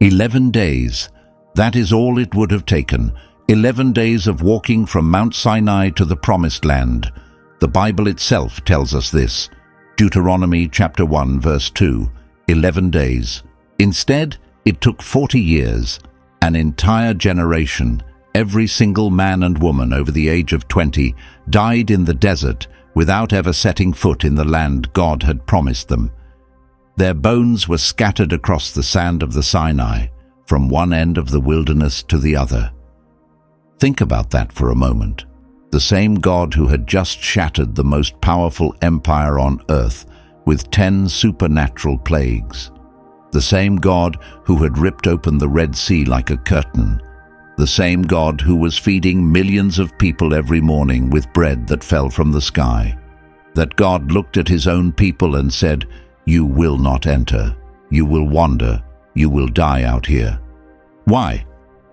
11 days. That is all it would have taken. 11 days of walking from Mount Sinai to the Promised Land. The Bible itself tells us this. Deuteronomy chapter 1 verse 2. 11 days. Instead, it took 40 years. An entire generation, every single man and woman over the age of 20, died in the desert without ever setting foot in the land God had promised them. Their bones were scattered across the sand of the Sinai, from one end of the wilderness to the other. Think about that for a moment. The same God who had just shattered the most powerful empire on earth with 10 supernatural plagues. The same God who had ripped open the Red Sea like a curtain. The same God who was feeding millions of people every morning with bread that fell from the sky. That God looked at his own people and said, "You will not enter. You will wander. You will die out here." Why?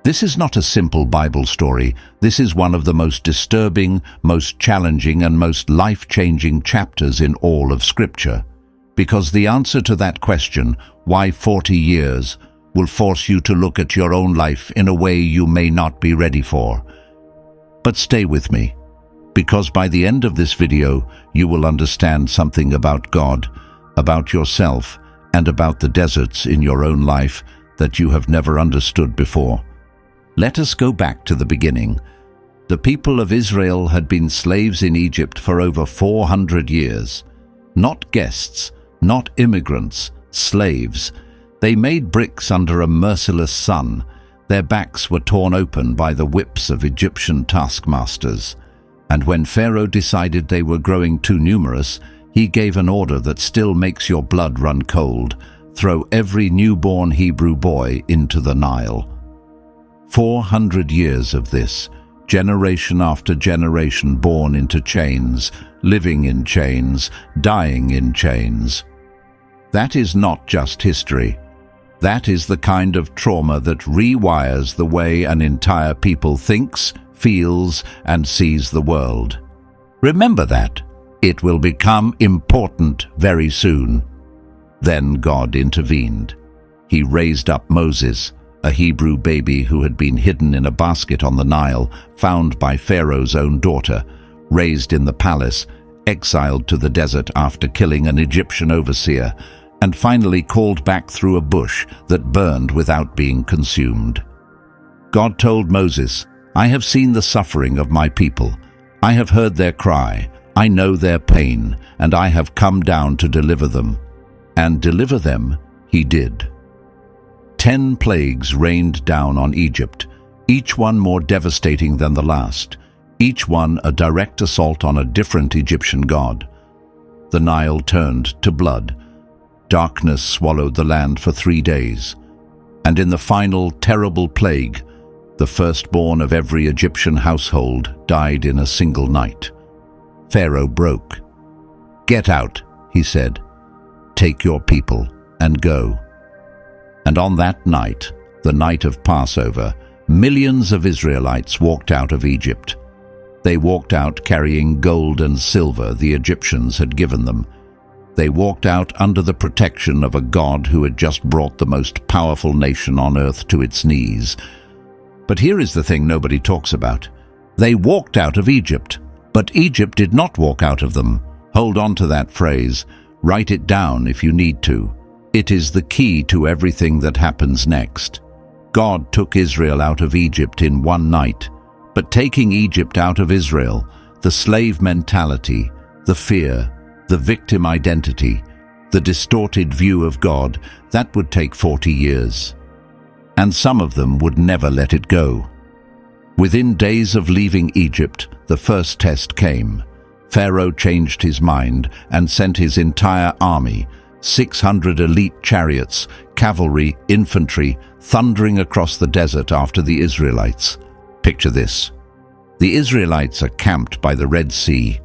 This is not a simple Bible story. This is one of the most disturbing, most challenging, and most life-changing chapters in all of Scripture. Because the answer to that question, why 40 years, will force you to look at your own life in a way you may not be ready for. But stay with me, because by the end of this video, you will understand something about God, about yourself, and about the deserts in your own life that you have never understood before. Let us go back to the beginning. The people of Israel had been slaves in Egypt for over 400 years. Not guests, not immigrants, slaves. They made bricks under a merciless sun. Their backs were torn open by the whips of Egyptian taskmasters. And when Pharaoh decided they were growing too numerous, he gave an order that still makes your blood run cold. Throw every newborn Hebrew boy into the Nile. 400 years of this, generation after generation born into chains, living in chains, dying in chains. That is not just history. That is the kind of trauma that rewires the way an entire people thinks, feels, and sees the world. Remember that. It will become important very soon. Then God intervened. He raised up Moses, a Hebrew baby who had been hidden in a basket on the Nile, found by Pharaoh's own daughter, raised in the palace, exiled to the desert after killing an Egyptian overseer, and finally called back through a bush that burned without being consumed. God told Moses, "I have seen the suffering of my people. I have heard their cry. I know their pain, and I have come down to deliver them." And deliver them he did. 10 plagues rained down on Egypt, each one more devastating than the last, each one a direct assault on a different Egyptian god. The Nile turned to blood. Darkness swallowed the land for 3 days. And in the final terrible plague, the firstborn of every Egyptian household died in a single night. Pharaoh broke. "Get out," he said. "Take your people and go." And on that night, the night of Passover, millions of Israelites walked out of Egypt. They walked out carrying gold and silver the Egyptians had given them. They walked out under the protection of a God who had just brought the most powerful nation on earth to its knees. But here is the thing nobody talks about. They walked out of Egypt, but Egypt did not walk out of them. Hold on to that phrase. Write it down if you need to. It is the key to everything that happens next. God took Israel out of Egypt in one night, but taking Egypt out of Israel, the slave mentality, the fear, the victim identity, the distorted view of God, that would take 40 years. And some of them would never let it go. Within days of leaving Egypt, the first test came. Pharaoh changed his mind and sent his entire army, 600 elite chariots, cavalry, infantry, thundering across the desert after the Israelites. Picture this. The Israelites are camped by the Red Sea.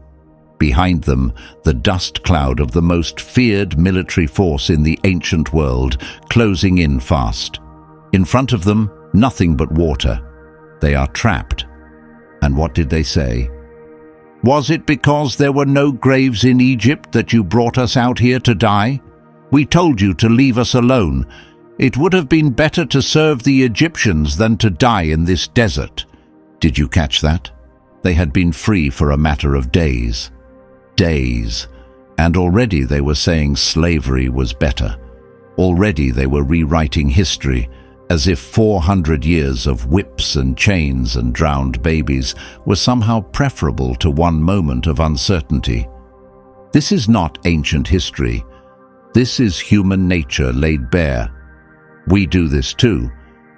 Behind them, the dust cloud of the most feared military force in the ancient world, closing in fast. In front of them, nothing but water. They are trapped. And what did they say? "Was it because there were no graves in Egypt that you brought us out here to die? We told you to leave us alone. "It would have been better to serve the Egyptians than to die in this desert." Did you catch that? They had been free for a matter of days. Days. And already they were saying slavery was better. Already they were rewriting history, as if 400 years of whips and chains and drowned babies were somehow preferable to one moment of uncertainty. This is not ancient history. This is human nature laid bare. We do this too.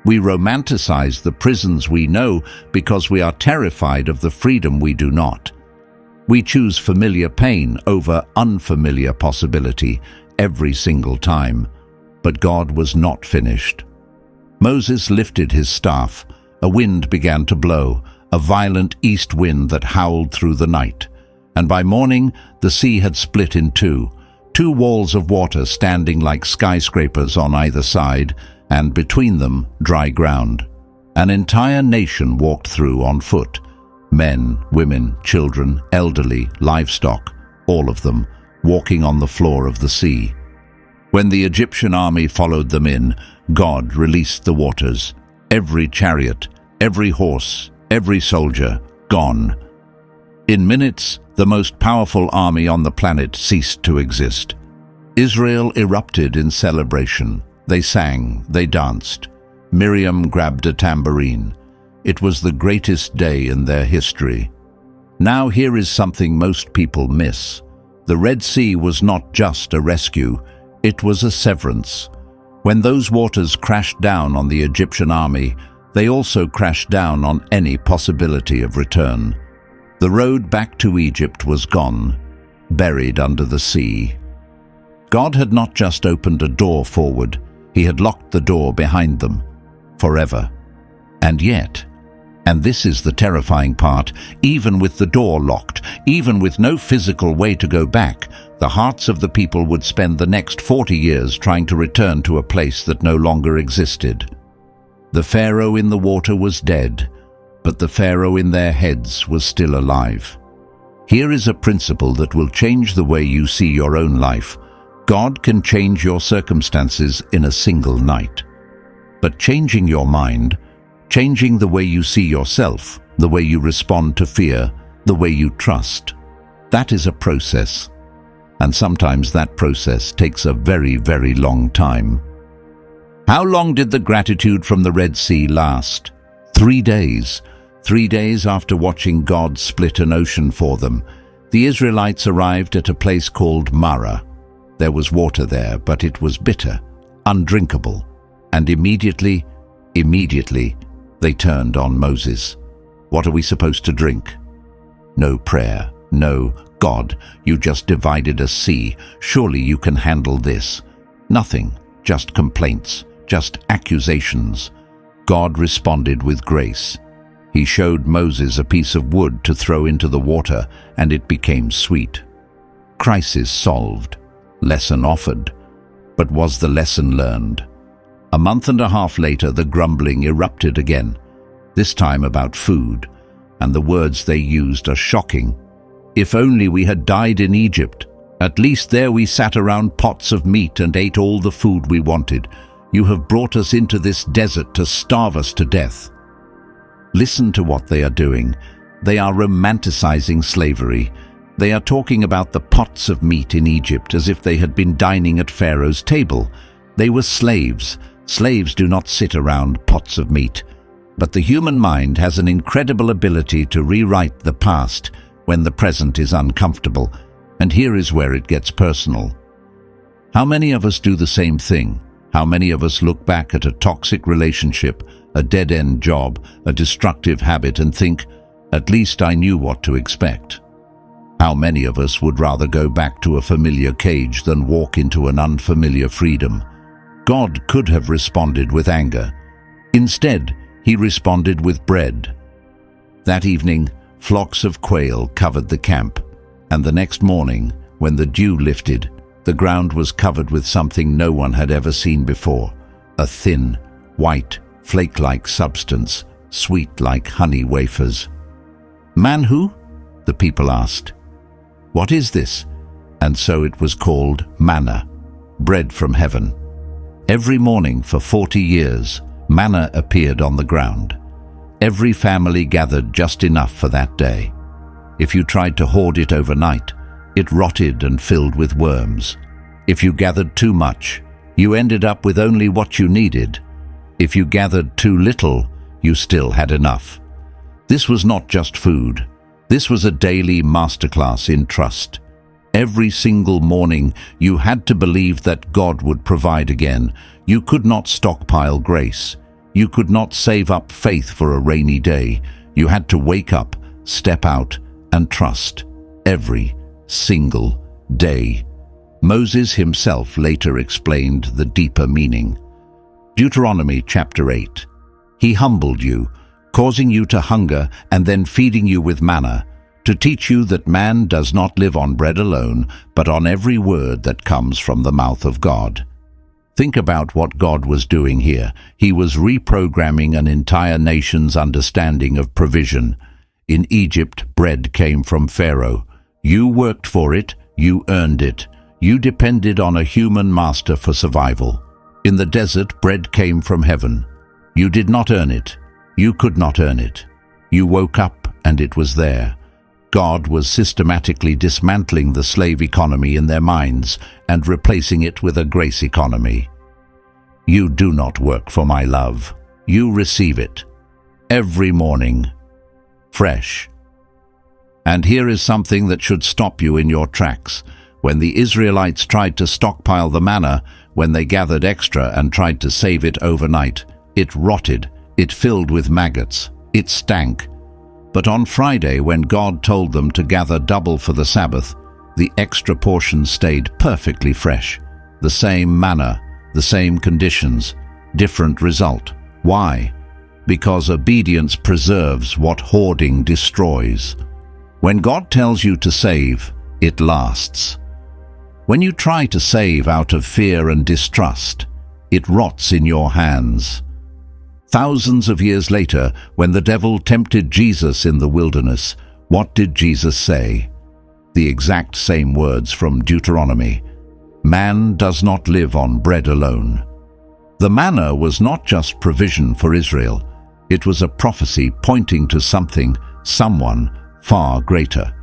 We romanticize the prisons we know because we are terrified of the freedom we do not. We choose familiar pain over unfamiliar possibility every single time. But God was not finished. Moses lifted his staff. A wind began to blow, a violent east wind that howled through the night. And by morning, the sea had split in two walls of water standing like skyscrapers on either side, and between them, dry ground. An entire nation walked through on foot. Men, women, children, elderly, livestock, all of them, walking on the floor of the sea. When the Egyptian army followed them in, God released the waters. Every chariot, every horse, every soldier, gone. In minutes, the most powerful army on the planet ceased to exist. Israel erupted in celebration. They sang, they danced. Miriam grabbed a tambourine. It was the greatest day in their history. Now here is something most people miss. The Red Sea was not just a rescue, it was a severance. When those waters crashed down on the Egyptian army, they also crashed down on any possibility of return. The road back to Egypt was gone, buried under the sea. God had not just opened a door forward, he had locked the door behind them, forever. And yet, and this is the terrifying part, even with the door locked, even with no physical way to go back, the hearts of the people would spend the next 40 years trying to return to a place that no longer existed. The Pharaoh in the water was dead, but the Pharaoh in their heads was still alive. Here is a principle that will change the way you see your own life. God can change your circumstances in a single night. But changing your mind, changing the way you see yourself, the way you respond to fear, the way you trust, that is a process. And sometimes that process takes a very, very long time. How long did the gratitude from the Red Sea last? 3 days. 3 days after watching God split an ocean for them, the Israelites arrived at a place called Marah. There was water there, but it was bitter, undrinkable. And immediately, they turned on Moses. What are we supposed to drink? No prayer, no, God, you just divided a sea. Surely you can handle this. Nothing, just complaints, just accusations. God responded with grace. He showed Moses a piece of wood to throw into the water, and it became sweet. Crisis solved. Lesson offered. But was the lesson learned? A month and a half later, the grumbling erupted again, this time about food, and the words they used are shocking. If only we had died in Egypt. At least there we sat around pots of meat and ate all the food we wanted. You have brought us into this desert to starve us to death. Listen to what they are doing. They are romanticizing slavery. They are talking about the pots of meat in Egypt as if they had been dining at Pharaoh's table. They were slaves. Slaves do not sit around pots of meat. But the human mind has an incredible ability to rewrite the past when the present is uncomfortable. And here is where it gets personal. How many of us do the same thing? How many of us look back at a toxic relationship, a dead-end job, a destructive habit and think, at least I knew what to expect? How many of us would rather go back to a familiar cage than walk into an unfamiliar freedom? God could have responded with anger. Instead, he responded with bread. That evening, flocks of quail covered the camp, and the next morning, when the dew lifted, the ground was covered with something no one had ever seen before, a thin, white, flake-like substance, sweet like honey wafers. "Manhu?" the people asked. "What is this?" And so it was called manna, bread from heaven. Every morning for 40 years, manna appeared on the ground. Every family gathered just enough for that day. If you tried to hoard it overnight, it rotted and filled with worms. If you gathered too much, you ended up with only what you needed. If you gathered too little, you still had enough. This was not just food. This was a daily masterclass in trust. Every single morning, you had to believe that God would provide again. You could not stockpile grace. You could not save up faith for a rainy day. You had to wake up, step out, and trust every single day. Moses himself later explained the deeper meaning. Deuteronomy chapter 8. He humbled you, causing you to hunger and then feeding you with manna, to teach you that man does not live on bread alone, but on every word that comes from the mouth of God. Think about what God was doing here. He was reprogramming an entire nation's understanding of provision. In Egypt, bread came from Pharaoh. You worked for it, you earned it. You depended on a human master for survival. In the desert, bread came from heaven. You did not earn it. You could not earn it. You woke up and it was there. God was systematically dismantling the slave economy in their minds and replacing it with a grace economy. You do not work for my love. You receive it. Every morning. Fresh. And here is something that should stop you in your tracks. When the Israelites tried to stockpile the manna, when they gathered extra and tried to save it overnight, it rotted, it filled with maggots, it stank. But on Friday, when God told them to gather double for the Sabbath, the extra portion stayed perfectly fresh. The same manna, the same conditions, different result. Why? Because obedience preserves what hoarding destroys. When God tells you to save, it lasts. When you try to save out of fear and distrust, it rots in your hands. Thousands of years later, when the devil tempted Jesus in the wilderness, what did Jesus say? The exact same words from Deuteronomy. Man does not live on bread alone. The manna was not just provision for Israel. It was a prophecy pointing to something, someone far greater.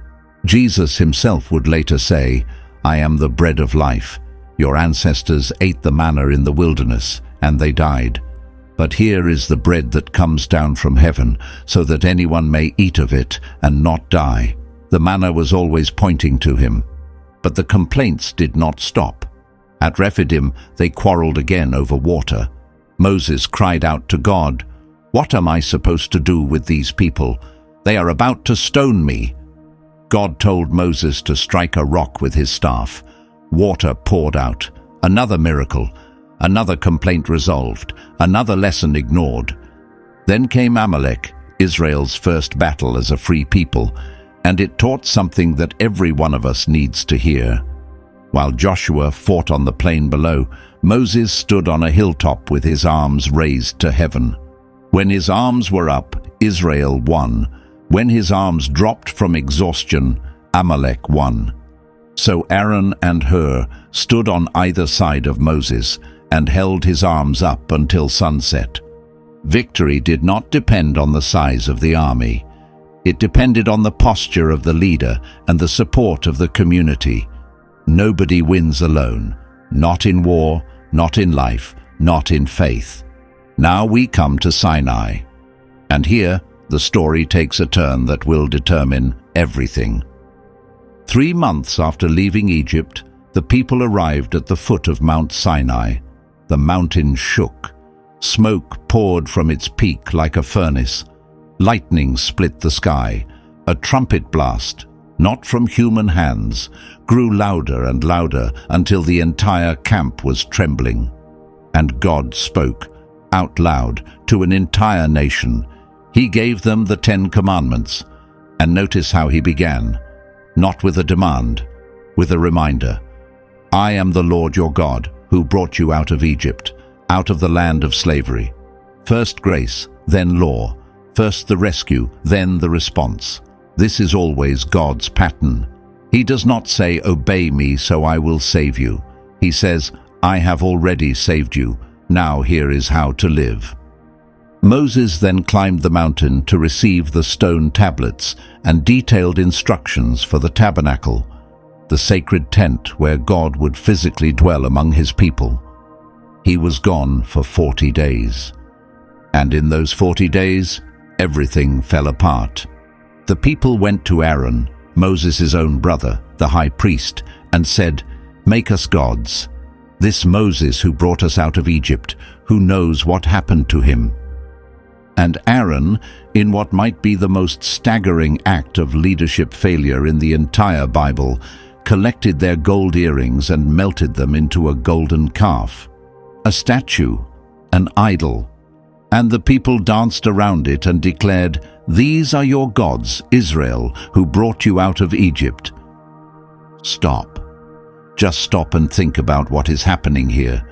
Jesus himself would later say, I am the bread of life. Your ancestors ate the manna in the wilderness, and they died. But here is the bread that comes down from heaven, so that anyone may eat of it and not die. The manna was always pointing to him. But the complaints did not stop. At Rephidim, they quarreled again over water. Moses cried out to God, What am I supposed to do with these people? They are about to stone me. God told Moses to strike a rock with his staff. Water poured out. Another miracle. Another complaint resolved, another lesson ignored. Then came Amalek, Israel's first battle as a free people, and it taught something that every one of us needs to hear. While Joshua fought on the plain below, Moses stood on a hilltop with his arms raised to heaven. When his arms were up, Israel won. When his arms dropped from exhaustion, Amalek won. So Aaron and Hur stood on either side of Moses and held his arms up until sunset. Victory did not depend on the size of the army. It depended on the posture of the leader and the support of the community. Nobody wins alone, not in war, not in life, not in faith. Now we come to Sinai, and here the story takes a turn that will determine everything. 3 months after leaving Egypt, the people arrived at the foot of Mount Sinai. The mountain shook. Smoke poured from its peak like a furnace. Lightning split the sky. A trumpet blast, not from human hands, grew louder and louder until the entire camp was trembling. And God spoke, out loud, to an entire nation. He gave them the 10 Commandments. And notice how he began. Not with a demand, with a reminder. I am the Lord your God, who brought you out of Egypt, out of the land of slavery. First grace, then law. First the rescue, then the response. This is always God's pattern. He does not say, obey me so I will save you. He says, I have already saved you. Now here is how to live." Moses then climbed the mountain to receive the stone tablets and detailed instructions for the tabernacle, the sacred tent where God would physically dwell among his people. He was gone for 40 days. And in those 40 days, everything fell apart. The people went to Aaron, Moses' own brother, the high priest, and said, "Make us gods. This Moses who brought us out of Egypt, who knows what happened to him?" And Aaron, in what might be the most staggering act of leadership failure in the entire Bible, collected their gold earrings and melted them into a golden calf, a statue, an idol. And the people danced around it and declared, "These are your gods, Israel, who brought you out of Egypt." Stop. Just stop and think about what is happening here.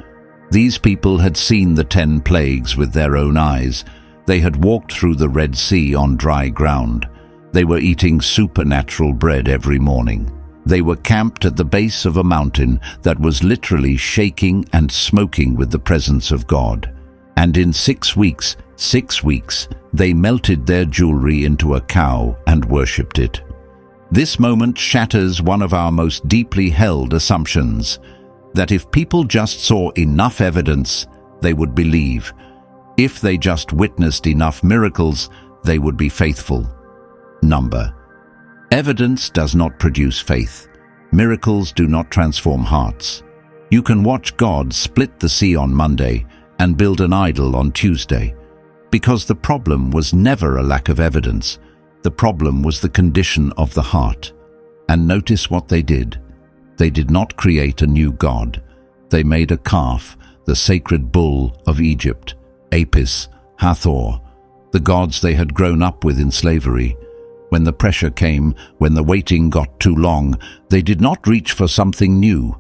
These people had seen the 10 plagues with their own eyes. They had walked through the Red Sea on dry ground. They were eating supernatural bread every morning. They were camped at the base of a mountain that was literally shaking and smoking with the presence of God. And in 6 weeks, they melted their jewelry into a cow and worshipped it. This moment shatters one of our most deeply held assumptions, that if people just saw enough evidence, they would believe. If they just witnessed enough miracles, they would be faithful. Evidence does not produce faith. Miracles do not transform hearts. You can watch God split the sea on Monday and build an idol on Tuesday, because the problem was never a lack of evidence. The problem was the condition of the heart. And notice what they did. They did not create a new god. They made a calf, the sacred bull of Egypt, Apis, Hathor, the gods they had grown up with in slavery. When the pressure came, when the waiting got too long, they did not reach for something new.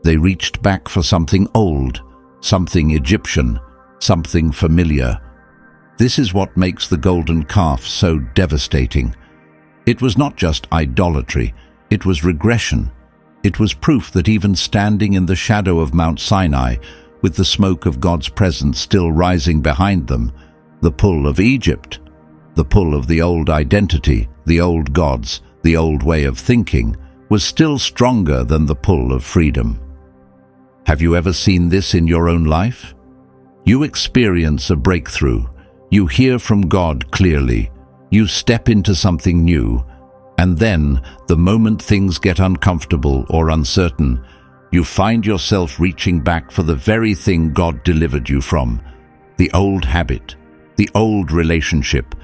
They reached back for something old, something Egyptian, something familiar. This is what makes the golden calf so devastating. It was not just idolatry, it was regression. It was proof that even standing in the shadow of Mount Sinai, with the smoke of God's presence still rising behind them, the pull of Egypt, the pull of the old identity, the old gods, the old way of thinking, was still stronger than the pull of freedom. Have you ever seen this in your own life? You experience a breakthrough. You hear from God clearly. You step into something new. And then, the moment things get uncomfortable or uncertain, you find yourself reaching back for the very thing God delivered you from. The old habit, the old relationship,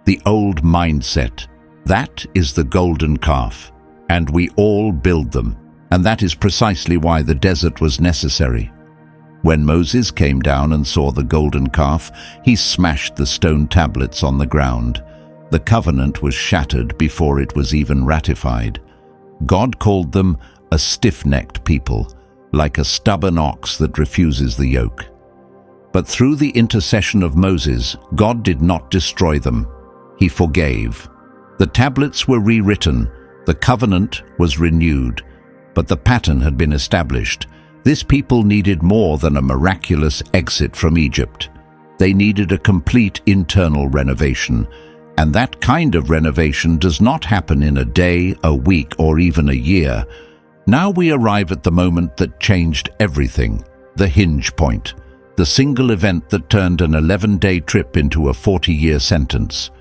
the old mindset. That is the golden calf. And we all build them. And that is precisely why the desert was necessary. When Moses came down and saw the golden calf, he smashed the stone tablets on the ground. The covenant was shattered before it was even ratified. God called them a stiff-necked people, like a stubborn ox that refuses the yoke. But through the intercession of Moses, God did not destroy them. He forgave. The tablets were rewritten, the covenant was renewed, but the pattern had been established. This people needed more than a miraculous exit from Egypt. They needed a complete internal renovation, and that kind of renovation does not happen in a day, a week, or even a year. Now we arrive at the moment that changed everything, the hinge point, the single event that turned an 11-day trip into a 40-year sentence.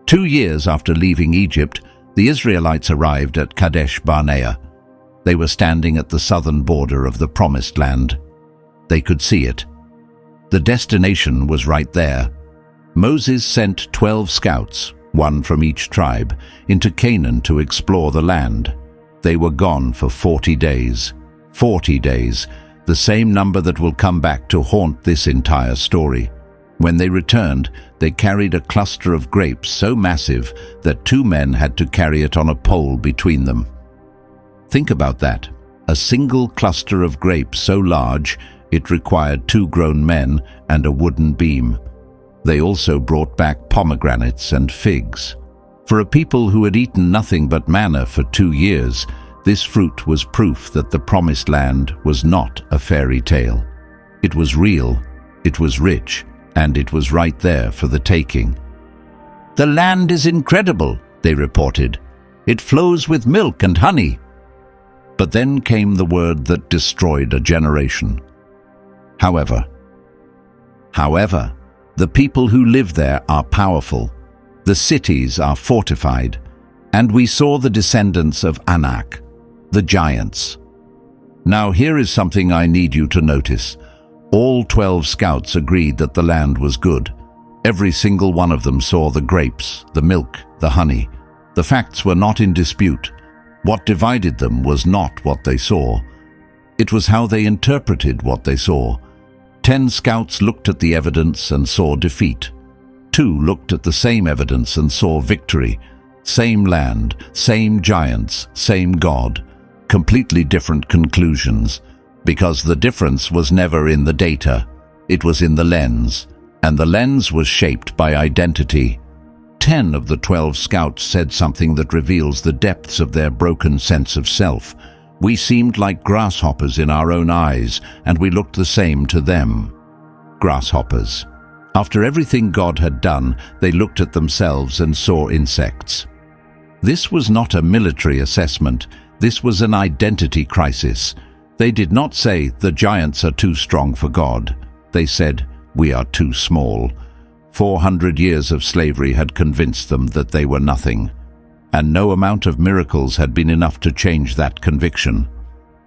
2 years after leaving Egypt, the Israelites arrived at Kadesh Barnea. They were standing at the southern border of the Promised Land. They could see it. The destination was right there. Moses sent 12 scouts, one from each tribe, into Canaan to explore the land. They were gone for 40 days. 40 days, the same number that will come back to haunt this entire story. When they returned, they carried a cluster of grapes so massive that 2 men had to carry it on a pole between them. Think about that. A single cluster of grapes so large, it required 2 grown men and a wooden beam. They also brought back pomegranates and figs. For a people who had eaten nothing but manna for 2 years, This fruit was proof that the promised land was not a fairy tale. It was real, it was rich, and it was right there for the taking. "The land is incredible," they reported. "It flows with milk and honey." But then came the word that destroyed a generation. However, the people who live there are powerful, the cities are fortified, and we saw the descendants of Anak, the giants. Now here is something I need you to notice. All 12 scouts agreed that the land was good. Every single one of them saw the grapes, the milk, the honey. The facts were not in dispute. What divided them was not what they saw. It was how they interpreted what they saw. 10 scouts looked at the evidence and saw defeat. 2 looked at the same evidence and saw victory. Same land, same giants, same God. Completely different conclusions, because the difference was never in the data. It was in the lens, and the lens was shaped by identity. 10 of the 12 scouts said something that reveals the depths of their broken sense of self. "We seemed like grasshoppers in our own eyes, and we looked the same to them." Grasshoppers. After everything God had done, they looked at themselves and saw insects. This was not a military assessment. This was an identity crisis. They did not say, "The giants are too strong for God." They said, "We are too small." 400 years of slavery had convinced them that they were nothing, and no amount of miracles had been enough to change that conviction.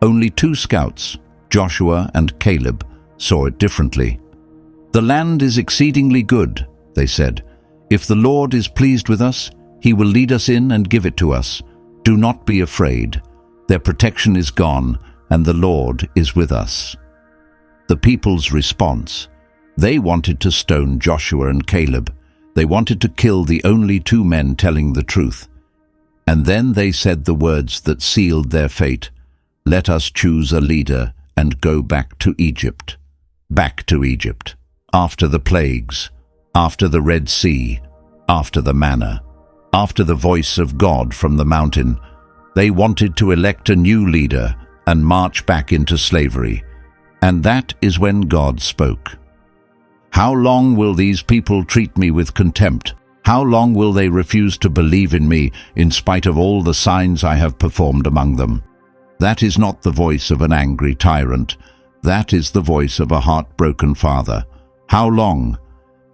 Only 2 scouts, Joshua and Caleb, saw it differently. "The land is exceedingly good," they said. "If the Lord is pleased with us, He will lead us in and give it to us. Do not be afraid. Their protection is gone, and the Lord is with us." The people's response. They wanted to stone Joshua and Caleb. They wanted to kill the only 2 men telling the truth. And then they said the words that sealed their fate. "Let us choose a leader and go back to Egypt." Back to Egypt. After the plagues, after the Red Sea, after the manna, after the voice of God from the mountain. They wanted to elect a new leader and march back into slavery. And that is when God spoke. "How long will these people treat me with contempt? How long will they refuse to believe in me in spite of all the signs I have performed among them?" That is not the voice of an angry tyrant. That is the voice of a heartbroken father. How long?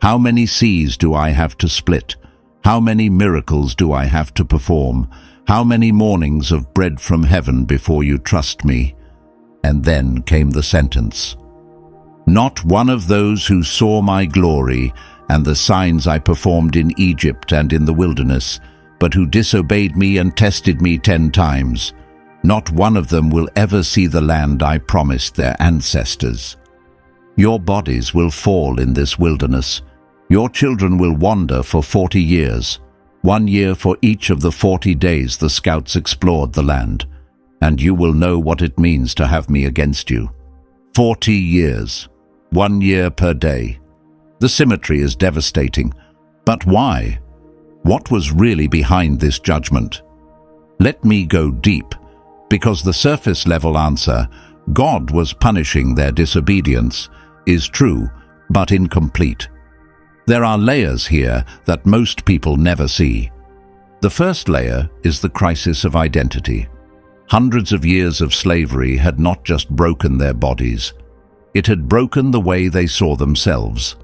How many seas do I have to split? How many miracles do I have to perform? How many mornings of bread from heaven before you trust me? And then came the sentence. "Not one of those who saw my glory and the signs I performed in Egypt and in the wilderness, but who disobeyed me and tested me 10 times, not one of them will ever see the land I promised their ancestors. Your bodies will fall in this wilderness. Your children will wander for 40 years, 1 year for each of the 40 days the scouts explored the land, and you will know what it means to have me against you. 40 years, 1 year per day. The symmetry is devastating. But why? What was really behind this judgment? Let me go deep, because the surface-level answer, God was punishing their disobedience, is true, but incomplete. There are layers here that most people never see. The first layer is the crisis of identity. Hundreds of years of slavery had not just broken their bodies. It had broken the way they saw themselves.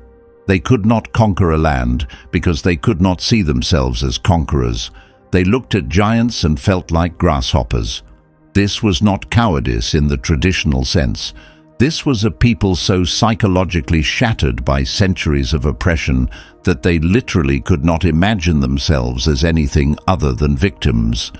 They could not conquer a land because they could not see themselves as conquerors. They looked at giants and felt like grasshoppers. This was not cowardice in the traditional sense. This was a people so psychologically shattered by centuries of oppression that they literally could not imagine themselves as anything other than victims.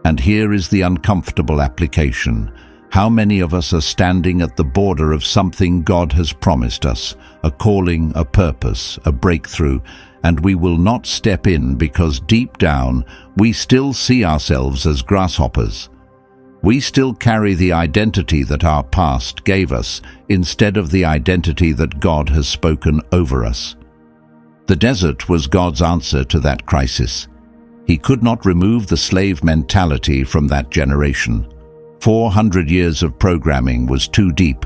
And here is the uncomfortable application. How many of us are standing at the border of something God has promised us, a calling, a purpose, a breakthrough, and we will not step in because deep down we still see ourselves as grasshoppers. We still carry the identity that our past gave us instead of the identity that God has spoken over us. The desert was God's answer to that crisis. He could not remove the slave mentality from that generation. 400 years of programming was too deep.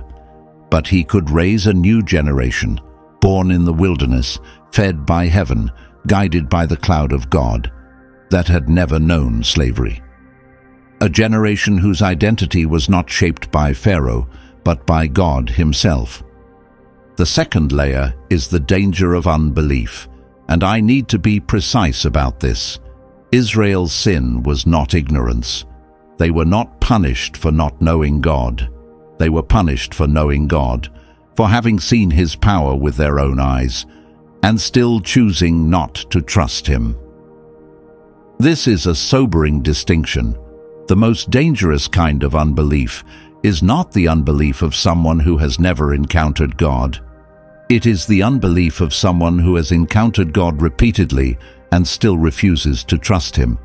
But he could raise a new generation, born in the wilderness, fed by heaven, guided by the cloud of God, that had never known slavery. A generation whose identity was not shaped by Pharaoh, but by God himself. The second layer is the danger of unbelief, and I need to be precise about this. Israel's sin was not ignorance. They were not punished for not knowing God. They were punished for knowing God, for having seen his power with their own eyes, and still choosing not to trust him. This is a sobering distinction. The most dangerous kind of unbelief is not the unbelief of someone who has never encountered God. It is the unbelief of someone who has encountered God repeatedly and still refuses to trust him.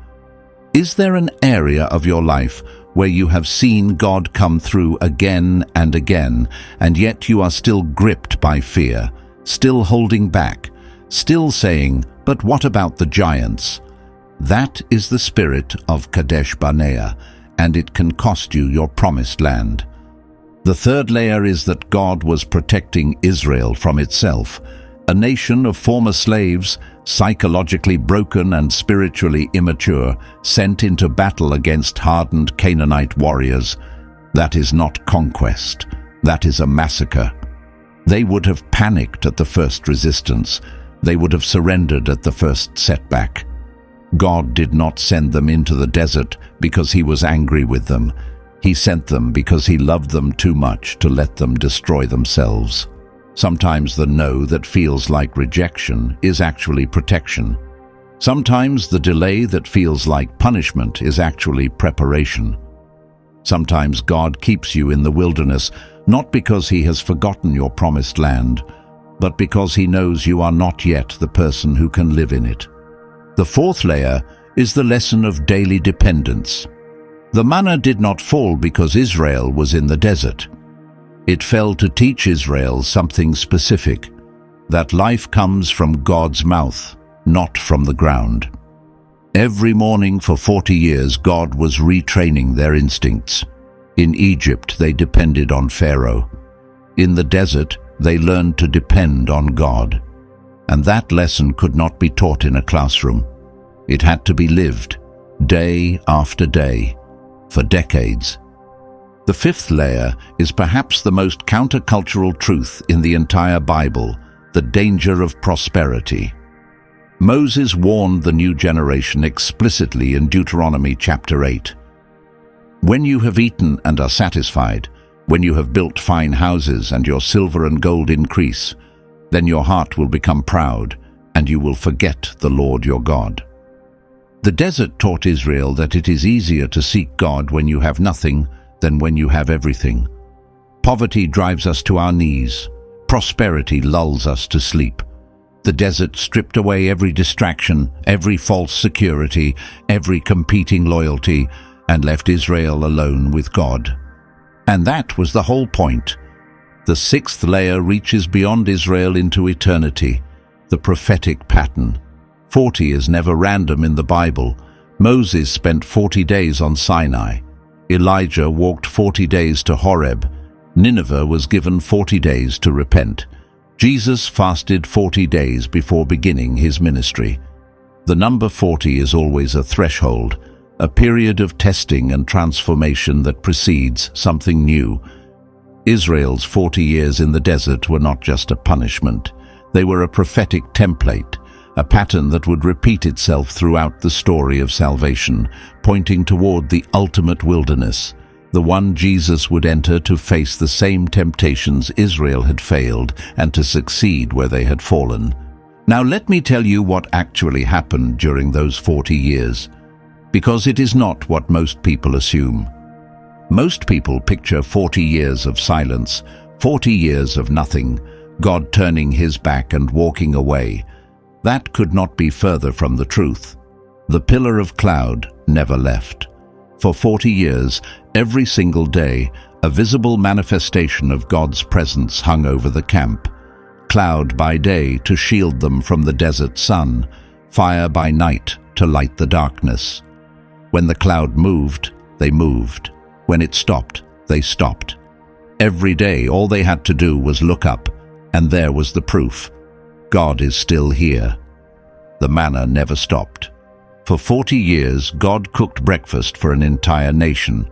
Is there an area of your life where you have seen God come through again and again, and yet you are still gripped by fear, still holding back, still saying, "But what about the giants?" That is the spirit of Kadesh Barnea, and it can cost you your promised land. The third layer is that God was protecting Israel from itself, a nation of former slaves, psychologically broken and spiritually immature, sent into battle against hardened Canaanite warriors. That is not conquest. That is a massacre. They would have panicked at the first resistance. They would have surrendered at the first setback. God did not send them into the desert because he was angry with them. He sent them because he loved them too much to let them destroy themselves. Sometimes the no that feels like rejection is actually protection. Sometimes the delay that feels like punishment is actually preparation. Sometimes God keeps you in the wilderness not because he has forgotten your promised land, but because he knows you are not yet the person who can live in it. The fourth layer is the lesson of daily dependence. The manna did not fall because Israel was in the desert. It fell to teach Israel something specific, that life comes from God's mouth, not from the ground. Every morning for 40 years, God was retraining their instincts. In Egypt, they depended on Pharaoh. In the desert, they learned to depend on God. And that lesson could not be taught in a classroom. It had to be lived, day after day, for decades. The fifth layer is perhaps the most countercultural truth in the entire Bible, the danger of prosperity. Moses warned the new generation explicitly in Deuteronomy chapter 8. When you have eaten and are satisfied, when you have built fine houses and your silver and gold increase, then your heart will become proud, and you will forget the Lord your God. The desert taught Israel that it is easier to seek God when you have nothing than when you have everything. Poverty drives us to our knees. Prosperity lulls us to sleep. The desert stripped away every distraction, every false security, every competing loyalty, and left Israel alone with God. And that was the whole point. The sixth layer reaches beyond Israel into eternity, the prophetic pattern. 40 is never random in the Bible. Moses spent 40 days on Sinai. Elijah walked 40 days to Horeb. Nineveh was given 40 days to repent. Jesus fasted 40 days before beginning his ministry. The number 40 is always a threshold, a period of testing and transformation that precedes something new. Israel's 40 years in the desert were not just a punishment. They were a prophetic template, a pattern that would repeat itself throughout the story of salvation, pointing toward the ultimate wilderness, the one Jesus would enter to face the same temptations Israel had failed and to succeed where they had fallen. Now let me tell you what actually happened during those 40 years, because it is not what most people assume. Most people picture 40 years of silence, 40 years of nothing, God turning his back and walking away. That could not be further from the truth. The pillar of cloud never left. For 40 years, every single day, a visible manifestation of God's presence hung over the camp. Cloud by day to shield them from the desert sun, fire by night to light the darkness. When the cloud moved, they moved. When it stopped, they stopped. Every day, all they had to do was look up, and there was the proof. God is still here. The manna never stopped. For 40 years, God cooked breakfast for an entire nation.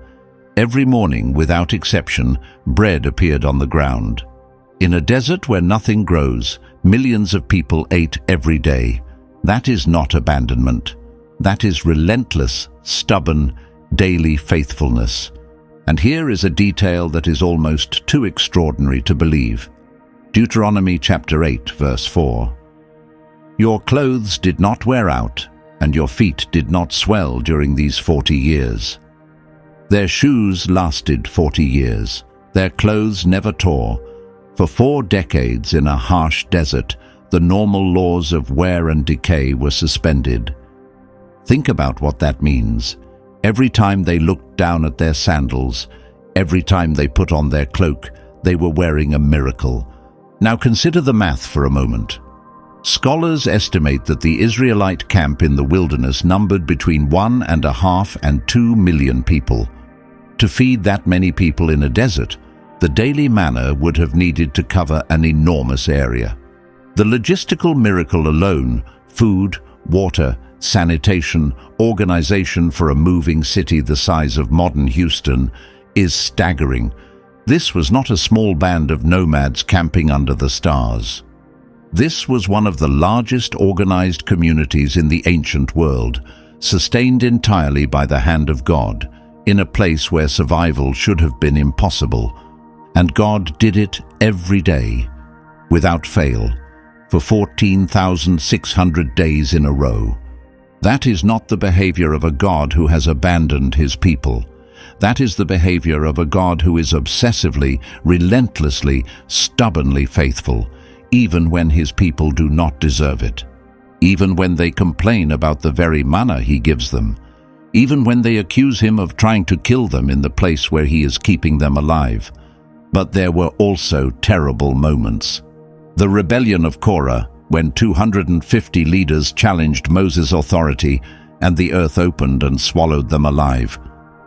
Every morning, without exception, bread appeared on the ground. In a desert where nothing grows, millions of people ate every day. That is not abandonment. That is relentless, stubborn, daily faithfulness. And here is a detail that is almost too extraordinary to believe. Deuteronomy chapter 8, verse 4. Your clothes did not wear out, and your feet did not swell during these 40 years. Their shoes lasted 40 years. Their clothes never tore. For 4 decades in a harsh desert, the normal laws of wear and decay were suspended. Think about what that means. Every time they looked down at their sandals, every time they put on their cloak, they were wearing a miracle. Now consider the math for a moment. Scholars estimate that the Israelite camp in the wilderness numbered between 1.5 and 2 million people. To feed that many people in a desert, the daily manna would have needed to cover an enormous area. The logistical miracle alone, food, water, sanitation, organization for a moving city the size of modern Houston, is staggering. This was not a small band of nomads camping under the stars. This was one of the largest organized communities in the ancient world, sustained entirely by the hand of God, in a place where survival should have been impossible. And God did it every day, without fail, for 14,600 days in a row. That is not the behavior of a God who has abandoned his people. That is the behavior of a God who is obsessively, relentlessly, stubbornly faithful, even when his people do not deserve it, even when they complain about the very manna he gives them, even when they accuse him of trying to kill them in the place where he is keeping them alive. But there were also terrible moments. The rebellion of Korah, when 250 leaders challenged Moses' authority and the earth opened and swallowed them alive.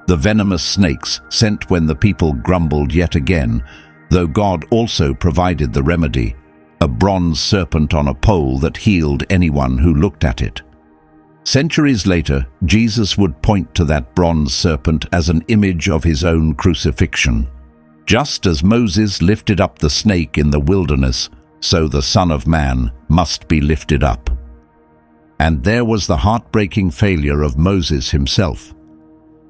The venomous snakes sent when the people grumbled yet again, though God also provided the remedy, a bronze serpent on a pole that healed anyone who looked at it. Centuries later, Jesus would point to that bronze serpent as an image of his own crucifixion. Just as Moses lifted up the snake in the wilderness, so the Son of Man must be lifted up. And there was the heartbreaking failure of Moses himself.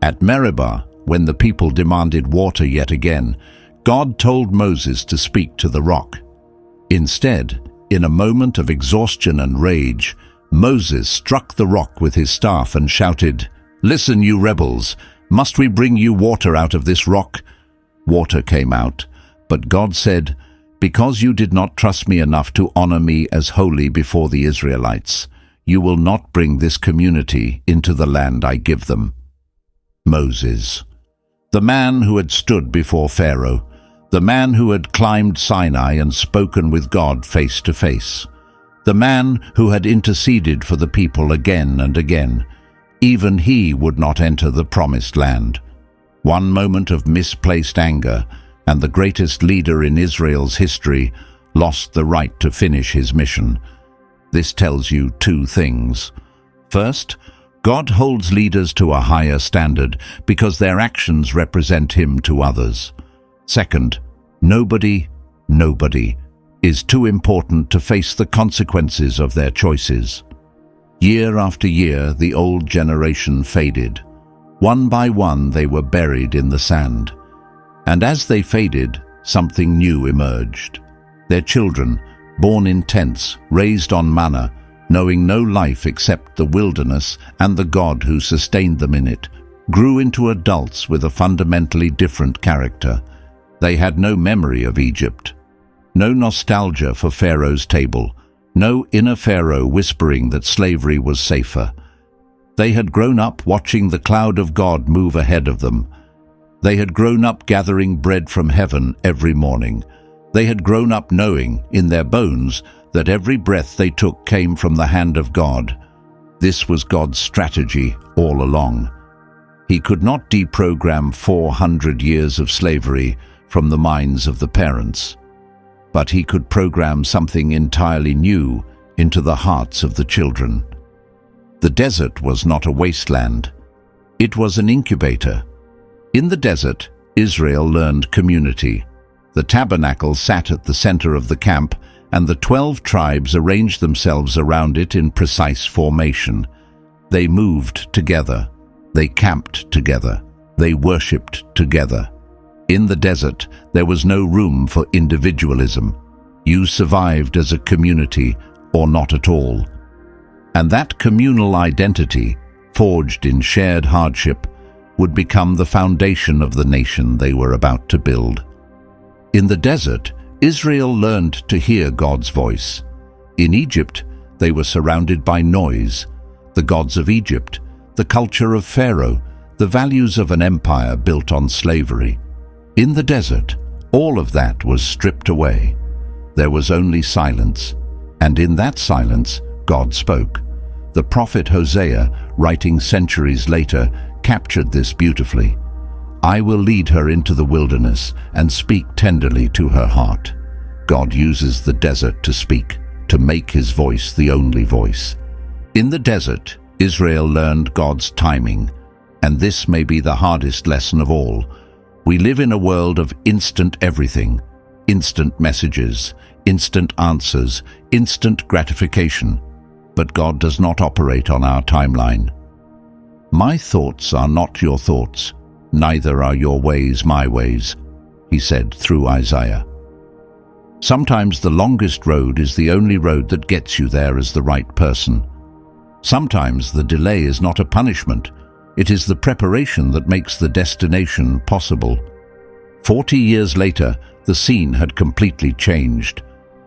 At Meribah, when the people demanded water yet again, God told Moses to speak to the rock. Instead, in a moment of exhaustion and rage, Moses struck the rock with his staff and shouted, "Listen, you rebels, must we bring you water out of this rock?" Water came out, but God said, "Because you did not trust me enough to honor me as holy before the Israelites, you will not bring this community into the land I give them." Moses, the man who had stood before Pharaoh, the man who had climbed Sinai and spoken with God face to face, the man who had interceded for the people again and again, even he would not enter the promised land. One moment of misplaced anger, and the greatest leader in Israel's history lost the right to finish his mission. This tells you 2 things. First, God holds leaders to a higher standard because their actions represent him to others. Second, nobody is too important to face the consequences of their choices. Year after year, the old generation faded. One by one, they were buried in the sand. And as they faded, something new emerged. Their children, born in tents, raised on manna, knowing no life except the wilderness and the God who sustained them in it, grew into adults with a fundamentally different character. They had no memory of Egypt, no nostalgia for Pharaoh's table, no inner Pharaoh whispering that slavery was safer. They had grown up watching the cloud of God move ahead of them. They had grown up gathering bread from heaven every morning. They had grown up knowing, in their bones, that every breath they took came from the hand of God. This was God's strategy all along. He could not deprogram 400 years of slavery from the minds of the parents, but he could program something entirely new into the hearts of the children. The desert was not a wasteland. It was an incubator. In the desert, Israel learned community. The tabernacle sat at the center of the camp, and the 12 tribes arranged themselves around it in precise formation. They moved together. They camped together. They worshipped together. In the desert, there was no room for individualism. You survived as a community or not at all. And that communal identity, forged in shared hardship, would become the foundation of the nation they were about to build. In the desert, Israel learned to hear God's voice. In Egypt, they were surrounded by noise, the gods of Egypt, the culture of Pharaoh, the values of an empire built on slavery. In the desert, all of that was stripped away. There was only silence, and in that silence, God spoke. The prophet Hosea, writing centuries later, captured this beautifully. I will lead her into the wilderness and speak tenderly to her heart. God uses the desert to speak, to make his voice the only voice. In the desert, Israel learned God's timing, and this may be the hardest lesson of all. We live in a world of instant everything, instant messages, instant answers, instant gratification. But God does not operate on our timeline. My thoughts are not your thoughts, neither are your ways my ways, he said through Isaiah. Sometimes the longest road is the only road that gets you there as the right person. Sometimes the delay is not a punishment. It is the preparation that makes the destination possible. 40 years later, the scene had completely changed.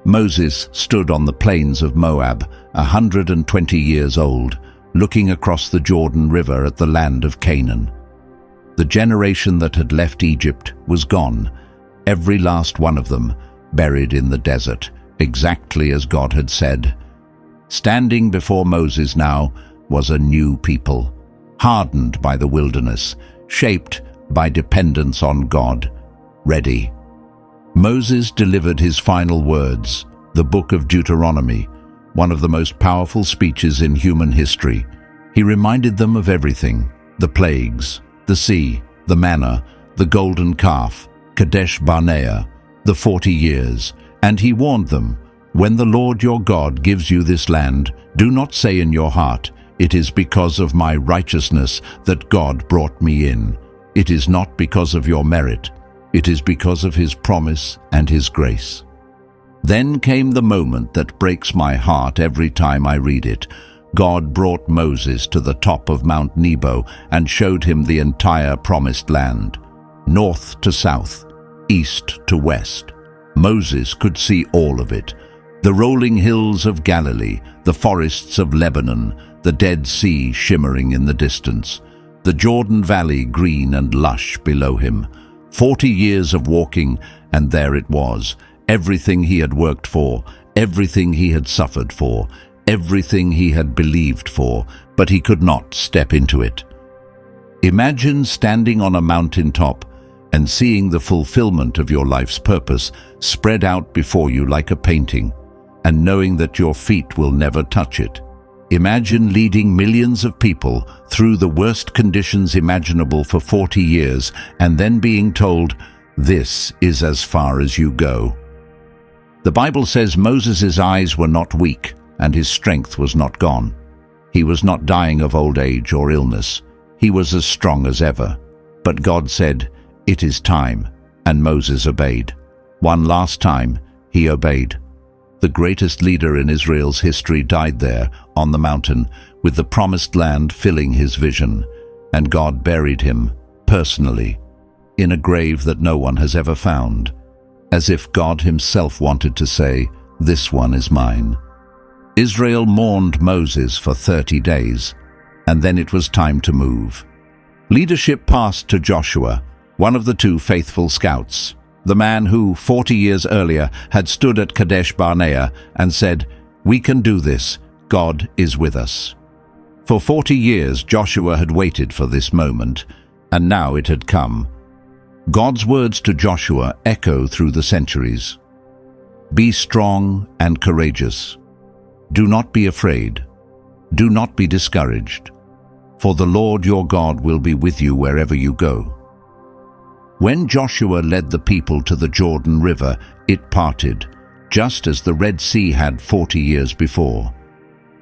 Moses stood on the plains of Moab, 120 years old, looking across the Jordan River at the land of Canaan. The generation that had left Egypt was gone, every last one of them, buried in the desert, exactly as God had said. Standing before Moses now was a new people, hardened by the wilderness, shaped by dependence on God, ready. Moses delivered his final words, the book of Deuteronomy, one of the most powerful speeches in human history. He reminded them of everything: the plagues, the sea, the manna, the golden calf, Kadesh Barnea, the 40 years, and he warned them, when the Lord your God gives you this land, do not say in your heart, it is because of my righteousness that God brought me in. It is not because of your merit. It is because of his promise and his grace. Then came the moment that breaks my heart every time I read it. God brought Moses to the top of Mount Nebo and showed him the entire promised land, north to south, east to west. Moses could see all of it: the rolling hills of Galilee, the forests of Lebanon, the Dead Sea shimmering in the distance, the Jordan Valley green and lush below him. 40 years of walking, and there it was, everything he had worked for, everything he had suffered for, everything he had believed for, but he could not step into it. Imagine standing on a mountaintop and seeing the fulfillment of your life's purpose spread out before you like a painting, and knowing that your feet will never touch it. Imagine leading millions of people through the worst conditions imaginable for 40 years and then being told, this is as far as you go. The Bible says Moses' eyes were not weak and his strength was not gone. He was not dying of old age or illness. He was as strong as ever. But God said, it is time, and Moses obeyed. One last time, he obeyed. The greatest leader in Israel's history died there on the mountain, with the promised land filling his vision, and God buried him, personally, in a grave that no one has ever found, as if God himself wanted to say, this one is mine. Israel mourned Moses for 30 days, and then it was time to move. Leadership passed to Joshua, one of the 2 faithful scouts, the man who, 40 years earlier, had stood at Kadesh Barnea and said, we can do this, God is with us. For 40 years Joshua had waited for this moment, and now it had come. God's words to Joshua echo through the centuries. Be strong and courageous. Do not be afraid. Do not be discouraged, for the Lord your God will be with you wherever you go. When Joshua led the people to the Jordan River, it parted, just as the Red Sea had 40 years before.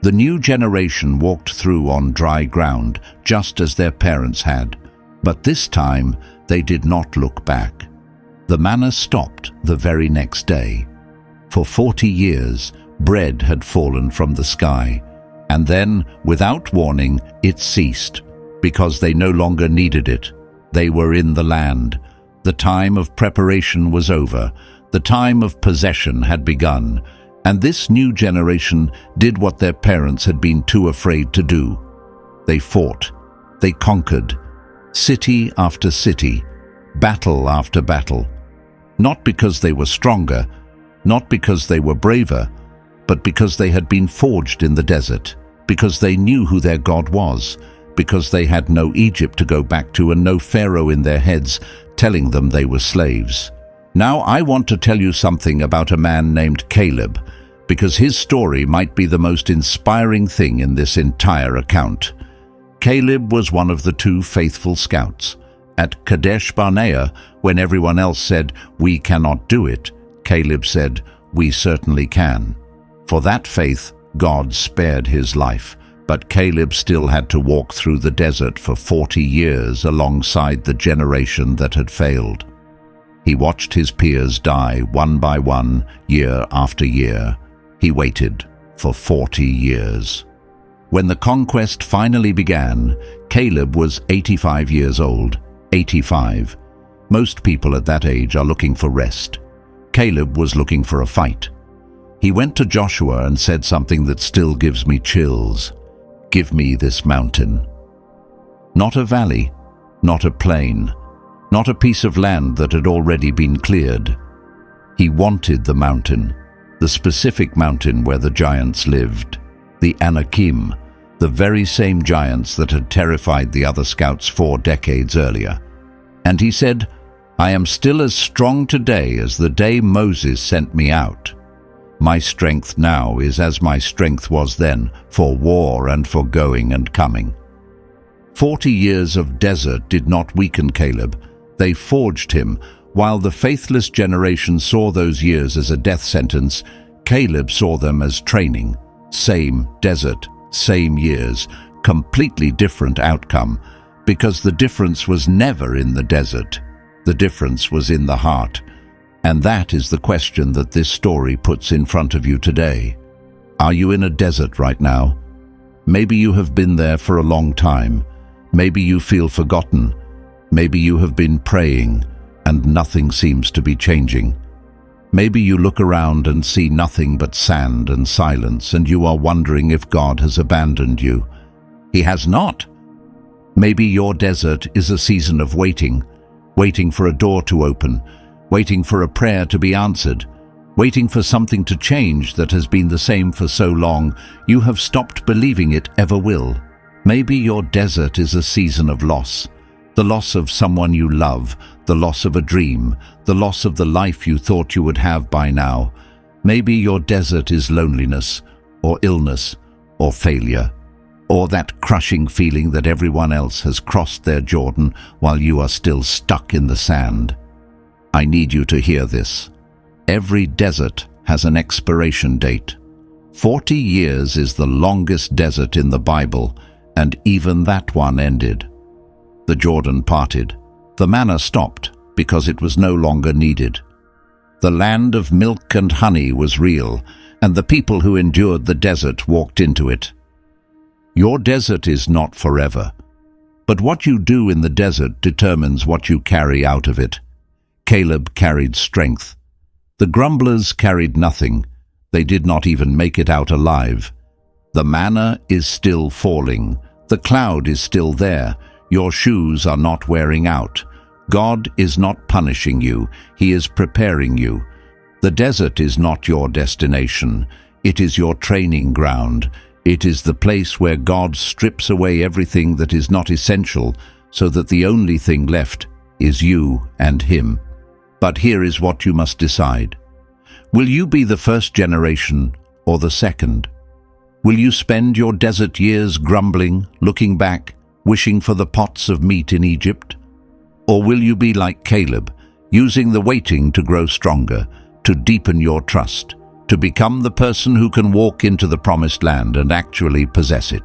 The new generation walked through on dry ground, just as their parents had, but this time they did not look back. The manna stopped the very next day. For 40 years, bread had fallen from the sky, and then, without warning, it ceased, because they no longer needed it. They were in the land. The time of preparation was over. The time of possession had begun, and this new generation did what their parents had been too afraid to do. They fought. They conquered. City after city, battle after battle. Not because they were stronger, not because they were braver, but because they had been forged in the desert, because they knew who their God was, because they had no Egypt to go back to and no Pharaoh in their heads telling them they were slaves. Now I want to tell you something about a man named Caleb, because his story might be the most inspiring thing in this entire account. Caleb was one of the 2 faithful scouts. At Kadesh Barnea, when everyone else said, "We cannot do it," Caleb said, "We certainly can." For that faith, God spared his life, but Caleb still had to walk through the desert for 40 years alongside the generation that had failed. He watched his peers die one by one, year after year. He waited for 40 years. When the conquest finally began, Caleb was 85 years old. 85. Most people at that age are looking for rest. Caleb was looking for a fight. He went to Joshua and said something that still gives me chills. "Give me this mountain." Not a valley, not a plain, not a piece of land that had already been cleared. He wanted the mountain, the specific mountain where the giants lived, the Anakim, the very same giants that had terrified the other scouts 4 decades earlier. And he said, "I am still as strong today as the day Moses sent me out. My strength now is as my strength was then, for war and for going and coming." 40 years of desert did not weaken Caleb. They forged him. While the faithless generation saw those years as a death sentence, Caleb saw them as training. Same desert, same years, completely different outcome, because the difference was never in the desert. The difference was in the heart. And that is the question that this story puts in front of you today. Are you in a desert right now? Maybe you have been there for a long time. Maybe you feel forgotten. Maybe you have been praying and nothing seems to be changing. Maybe you look around and see nothing but sand and silence, and you are wondering if God has abandoned you. He has not. Maybe your desert is a season of waiting, waiting for a door to open, waiting for a prayer to be answered, waiting for something to change that has been the same for so long you have stopped believing it ever will. Maybe your desert is a season of loss, the loss of someone you love, the loss of a dream, the loss of the life you thought you would have by now. Maybe your desert is loneliness, or illness, or failure, or that crushing feeling that everyone else has crossed their Jordan while you are still stuck in the sand. I need you to hear this. Every desert has an expiration date. 40 years is the longest desert in the Bible, and even that one ended. The Jordan parted. The manna stopped because it was no longer needed. The land of milk and honey was real, and the people who endured the desert walked into it. Your desert is not forever, but what you do in the desert determines what you carry out of it. Caleb carried strength. The grumblers carried nothing. They did not even make it out alive. The manna is still falling. The cloud is still there. Your shoes are not wearing out. God is not punishing you. He is preparing you. The desert is not your destination. It is your training ground. It is the place where God strips away everything that is not essential so that the only thing left is you and Him. But here is what you must decide. Will you be the first generation or the second? Will you spend your desert years grumbling, looking back, wishing for the pots of meat in Egypt? Or will you be like Caleb, using the waiting to grow stronger, to deepen your trust, to become the person who can walk into the promised land and actually possess it?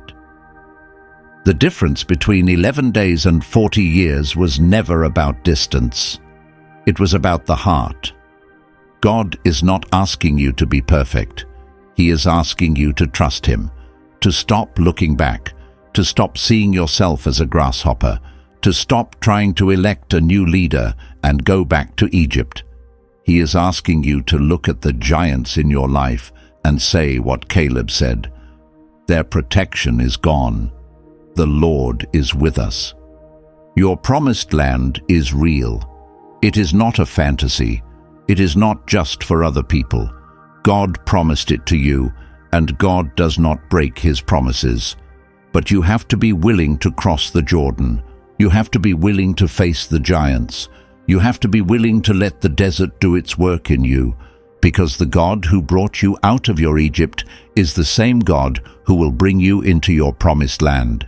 The difference between 11 days and 40 years was never about distance. It was about the heart. God is not asking you to be perfect. He is asking you to trust Him, to stop looking back, to stop seeing yourself as a grasshopper, to stop trying to elect a new leader and go back to Egypt. He is asking you to look at the giants in your life and say what Caleb said. Their protection is gone. The Lord is with us. Your promised land is real. It is not a fantasy. It is not just for other people. God promised it to you, and God does not break His promises. But you have to be willing to cross the Jordan. You have to be willing to face the giants. You have to be willing to let the desert do its work in you, because the God who brought you out of your Egypt is the same God who will bring you into your promised land.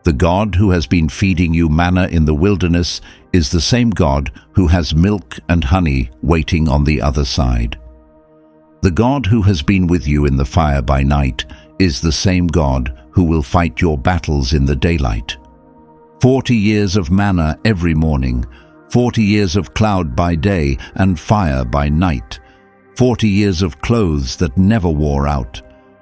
The God who has been feeding you manna in the wilderness is the same God who has milk and honey waiting on the other side. The God who has been with you in the fire by night is the same God who will fight your battles in the daylight. 40 years of manna every morning, 40 years of cloud by day and fire by night, 40 years of clothes that never wore out,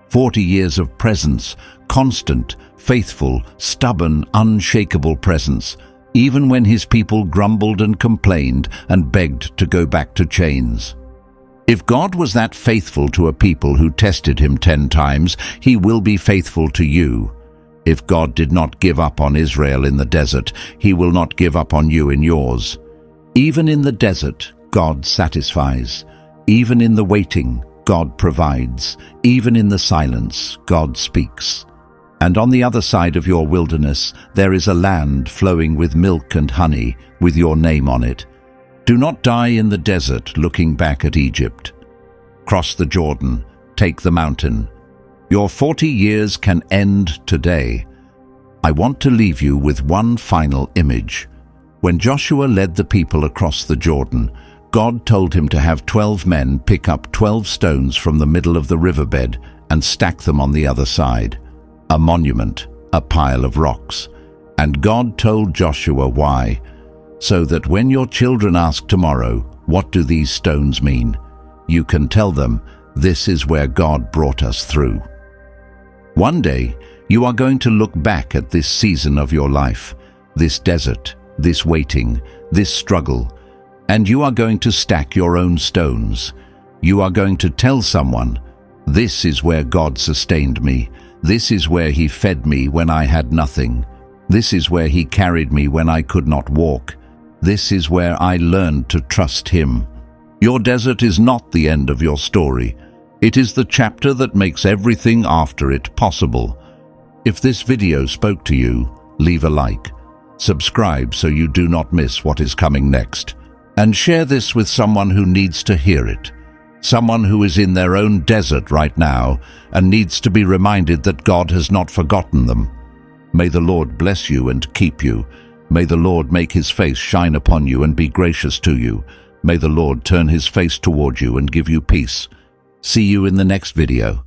40 years of presence, constant, faithful, stubborn, unshakable presence, even when His people grumbled and complained and begged to go back to chains. If God was that faithful to a people who tested Him 10 times, He will be faithful to you. If God did not give up on Israel in the desert, He will not give up on you in yours. Even in the desert, God satisfies. Even in the waiting, God provides. Even in the silence, God speaks. And on the other side of your wilderness, there is a land flowing with milk and honey, with your name on it. Do not die in the desert looking back at Egypt. Cross the Jordan, take the mountain. Your 40 years can end today. I want to leave you with one final image. When Joshua led the people across the Jordan, God told him to have 12 men pick up 12 stones from the middle of the riverbed and stack them on the other side. A monument, a pile of rocks. And God told Joshua why. So that when your children ask tomorrow, what do these stones mean? You can tell them, this is where God brought us through. One day, you are going to look back at this season of your life, this desert, this waiting, this struggle, and you are going to stack your own stones. You are going to tell someone, this is where God sustained me. This is where He fed me when I had nothing. This is where He carried me when I could not walk. This is where I learned to trust Him. Your desert is not the end of your story. It is the chapter that makes everything after it possible. If this video spoke to you, leave a like. Subscribe so you do not miss what is coming next. And share this with someone who needs to hear it. Someone who is in their own desert right now and needs to be reminded that God has not forgotten them. May the Lord bless you and keep you. May the Lord make His face shine upon you and be gracious to you. May the Lord turn His face toward you and give you peace. See you in the next video.